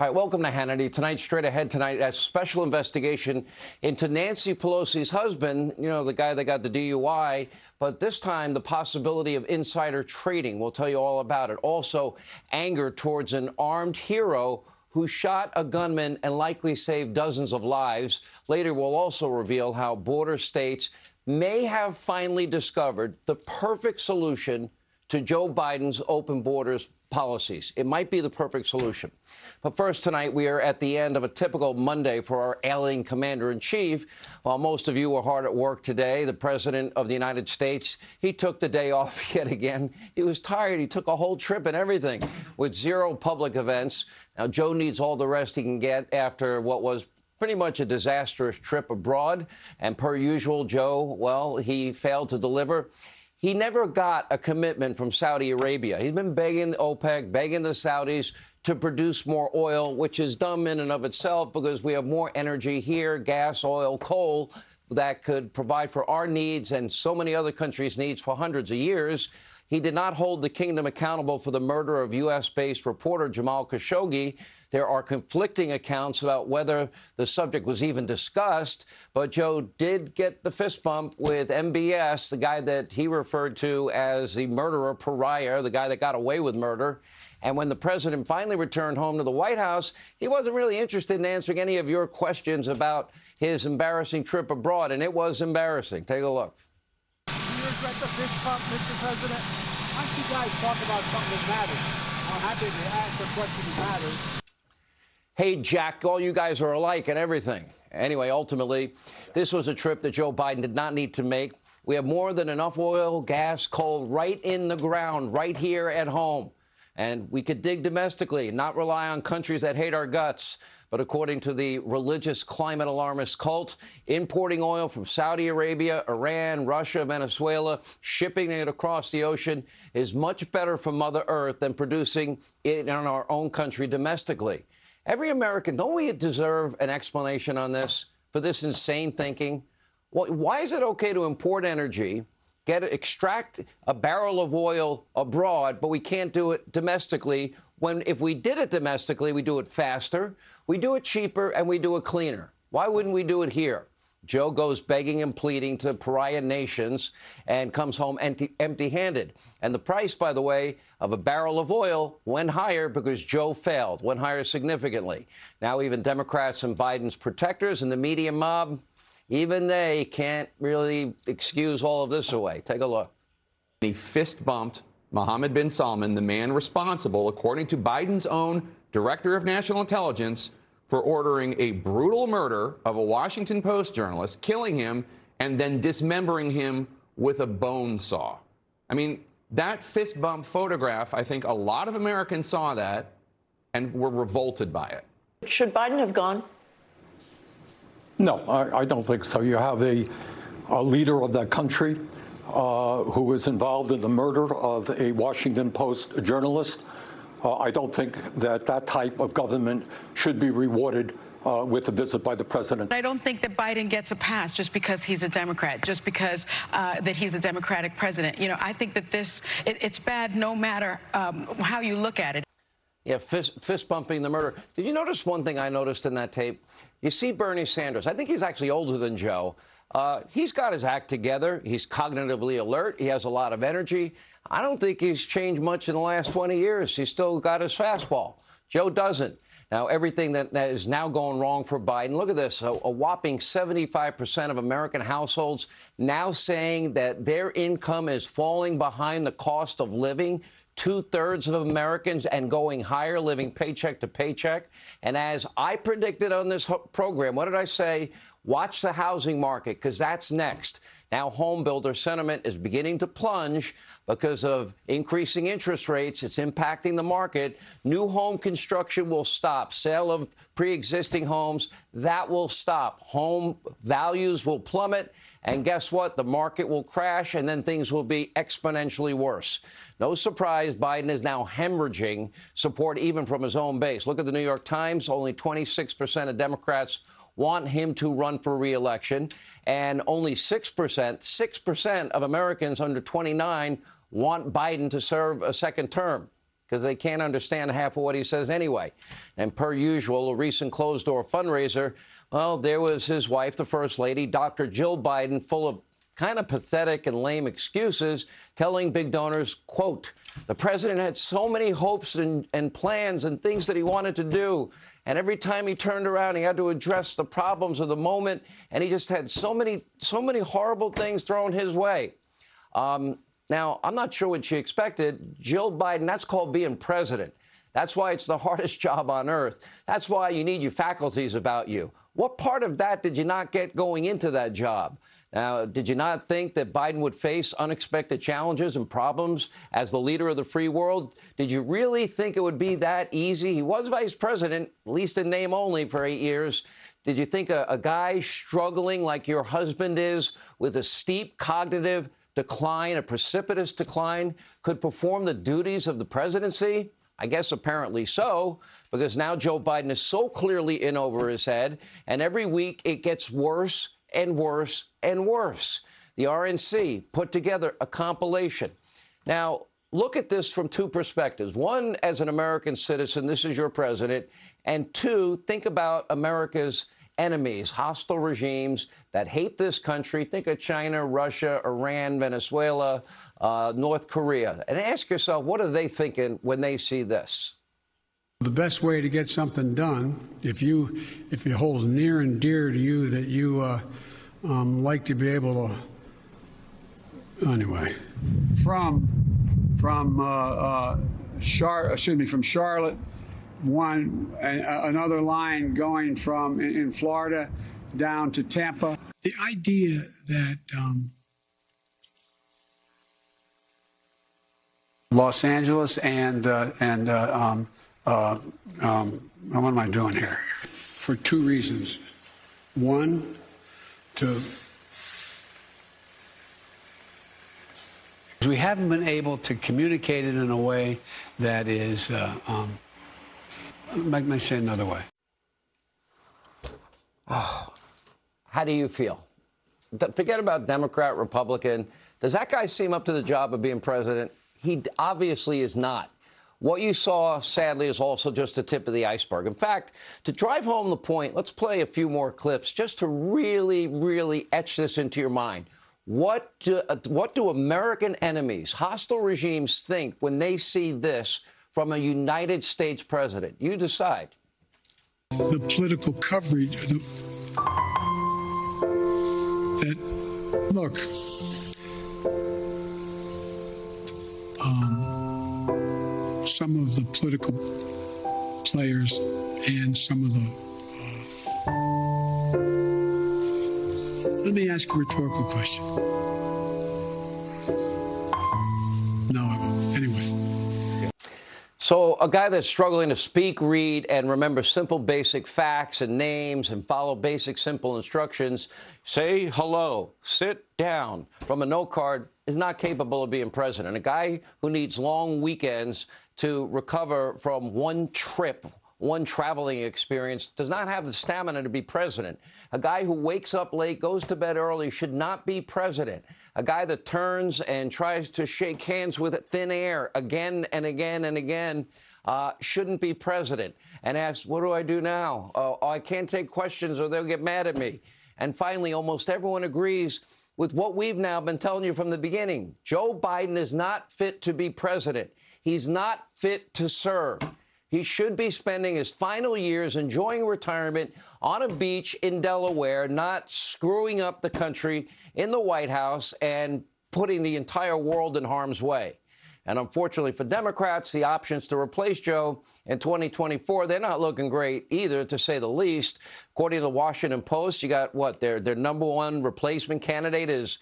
All right, welcome to Hannity. Tonight, straight ahead tonight, a special investigation into Nancy Pelosi's husband, the guy that got the DUI, but this time the possibility of insider trading. We'll tell you all about it. Also, anger towards an armed hero who shot a gunman and likely saved dozens of lives. Later, we'll also reveal how border states may have finally discovered the perfect solution to Joe Biden's open borders policies. It might be the perfect solution. But first tonight, we are at the end of a typical Monday for our ailing commander-in-chief. While most of you were hard at work today, the president of the United States, he took the day off yet again. He was tired. He took a whole trip and everything with zero public events. Now, Joe needs all the rest he can get after what was pretty much a disastrous trip abroad. And per usual, Joe, well, he failed to deliver. He never got a commitment from Saudi Arabia. He's been begging OPEC, begging the Saudis to produce more oil, which is dumb in and of itself because we have more energy here, gas, oil, coal, that could provide for our needs and so many other countries' needs for hundreds of years. He did not hold the kingdom accountable for the murder of U.S.-based reporter Jamal Khashoggi. There are conflicting accounts about whether the subject was even discussed, but Joe did get the fist bump with MBS, the guy that he referred to as the murderer pariah, the guy that got away with murder. And when the president finally returned home to the White House, he wasn't really interested in answering any of your questions about his embarrassing trip abroad, and it was embarrassing. Take a look. Do you regret the fist bump, Mr. President? Why don't you guys talk about something that matters? I'm happy to ask a question that matters. Hey, Jack, all you guys are alike and everything. Anyway, ultimately, this was a trip that Joe Biden did not need to make. We have more than enough oil, gas, coal right in the ground, right here at home. And we could dig domestically, not rely on countries that hate our guts. But according to the religious climate alarmist cult, importing oil from Saudi Arabia, Iran, Russia, Venezuela, shipping it across the ocean is much better for Mother Earth than producing it in our own country domestically. Every American, don't we deserve an explanation on this, for this insane thinking? Why is it okay to import energy, extract a barrel of oil abroad, but we can't do it domestically, when if we did it domestically, we do it faster, we do it cheaper, and we do it cleaner? Why wouldn't we do it here? Joe goes begging and pleading to pariah nations and comes home empty-handed. And the price, by the way, of a barrel of oil went higher because Joe failed, went higher significantly. Now even Democrats and Biden's protectors and the media mob, even they can't really excuse all of this away. Take a look. He fist-bumped Mohammed bin Salman, the man responsible, according to Biden's own director of national intelligence, for ordering a brutal murder of a Washington Post journalist, killing him, and then dismembering him with a bone saw. I mean, that fist bump photograph, I think a lot of Americans saw that and were revolted by it. Should Biden have gone? No, I don't think so. You have a leader of that country who was involved in the murder of a Washington Post journalist. I don't think that that type of government should be rewarded with a visit by the president. I don't think that Biden gets a pass just because he's a Democrat, just because that he's a Democratic president. I think that it's bad no matter how you look at it. Yeah, fist bumping the murder. Did you notice one thing I noticed in that tape? You see Bernie Sanders. I think he's actually older than Joe. He's got his act together. He's cognitively alert. He has a lot of energy. I don't think he's changed much in the last 20 years. He's still got his fastball. Joe doesn't. Now, everything that is now going wrong for Biden, look at this. A whopping 75% of American households now saying that their income is falling behind the cost of living. Two-thirds of Americans and going higher, living paycheck to paycheck. And as I predicted on this program, what did I say? Watch the housing market, because that's next. Now, home builder sentiment is beginning to plunge because of increasing interest rates. It's impacting the market. New home construction will stop. Sale of pre-existing homes, that will stop. Home values will plummet. And guess what? The market will crash, and then things will be exponentially worse. No surprise, Biden is now hemorrhaging support even from his own base. Look at the New York Times. Only 26% of Democrats want him to run for re-election, and only 6% of Americans under 29 want Biden to serve a second term. because they can't understand half of what he says anyway. And per usual, a recent closed-door fundraiser, well, there was his wife, the First Lady, Dr. Jill Biden, full of kind of pathetic and lame excuses, telling big donors, quote, the president had so many hopes and plans and things that he wanted to do. And every time he turned around, he had to address the problems of the moment. And he just had so many horrible things thrown his way. Now, I'm not sure what she expected. Jill Biden, that's called being president. That's why it's the hardest job on earth. That's why you need your faculties about you. What part of that did you not get going into that job? Now, did you not think that Biden would face unexpected challenges and problems as the leader of the free world? Did you really think it would be that easy? He was vice president, at least in name only, for 8 years. Did you think a guy struggling like your husband is with a steep cognitive decline, a precipitous decline, could perform the duties of the presidency? I guess apparently so, because now Joe Biden is so clearly in over his head, and every week it gets worse and worse and worse. The RNC put together a compilation. Now, look at this from two perspectives. One, as an American citizen, this is your president. And two, think about America's enemies, hostile regimes that hate this country. Think of China, Russia, Iran, Venezuela, North Korea. And ask yourself, what are they thinking when they see this? The best way to get something done, if it holds near and dear to you that you like to be able to, anyway, from Charlotte, another line going from in Florida down to Tampa. The idea that Los Angeles and what am I doing here? For two reasons. One, we haven't been able to communicate it in a way that is, let me say another way. Oh, how do you feel? Forget about Democrat, Republican. Does that guy seem up to the job of being president? He obviously is not. What you saw, sadly, is also just the tip of the iceberg. In fact, to drive home the point, let's play a few more clips just to really, really etch this into your mind. What do American enemies, hostile regimes, think when they see this from a United States president? You decide. The political coverage look, some of the political players and some of the let me ask a rhetorical question. No, I won't. Anyway. So a guy that's struggling to speak, read, and remember simple, basic facts and names and follow basic, simple instructions, say hello, sit down, from a note card, is not capable of being president. A guy who needs long weekends to recover from one trip, one traveling experience, does not have the stamina to be president. A guy who wakes up late, goes to bed early, should not be president. A guy that turns and tries to shake hands with thin air again and again and again shouldn't be president. And asks, what do I do now? Oh, I can't take questions or they'll get mad at me. And finally, almost everyone agrees with what we've now been telling you from the beginning. Joe Biden is not fit to be president. He's not fit to serve. He should be spending his final years enjoying retirement on a beach in Delaware, not screwing up the country in the White House and putting the entire world in harm's way. And unfortunately for Democrats, the options to replace Joe in 2024, they're not looking great either, to say the least. According to the Washington Post, you got what? Their number one replacement candidate is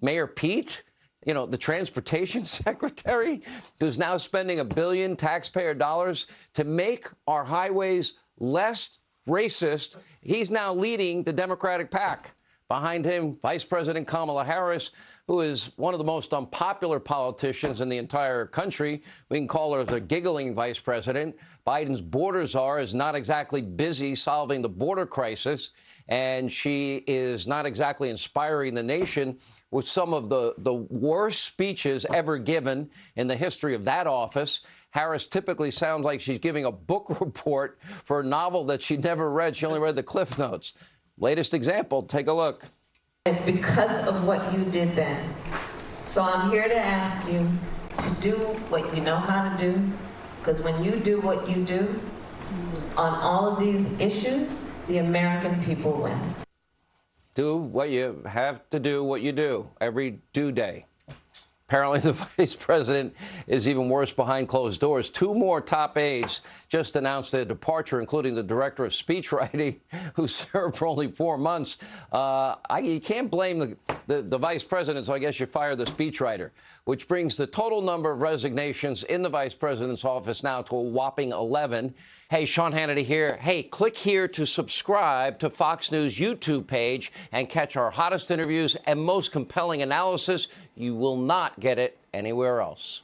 Mayor Pete, you know, the transportation secretary, who's now spending $1 billion taxpayer dollars to make our highways less racist. He's now leading the Democratic pack. Behind him, Vice President Kamala Harris, who is one of the most unpopular politicians in the entire country. We can call her the giggling vice president. Biden's border czar is not exactly busy solving the border crisis, and she is not exactly inspiring the nation with some of the worst speeches ever given in the history of that office. Harris typically sounds like she's giving a book report for a novel that she never read. She only read the Cliff Notes. Latest example, take a look. It's because of what you did then. So I'm here to ask you to do what you know how to do, because when you do what you do on all of these issues, the American people win. Do what you have to do, what you do every due day. Apparently, the vice president is even worse behind closed doors. 2 more top aides just announced their departure, including the director of speechwriting, who served for only 4 months. You can't blame the vice president, so I guess you fire the speechwriter, which brings the total number of resignations in the vice president's office now to a whopping 11. Hey, Sean Hannity here. Hey, click here to subscribe to Fox News YouTube page and catch our hottest interviews and most compelling analysis. You will not get it anywhere else.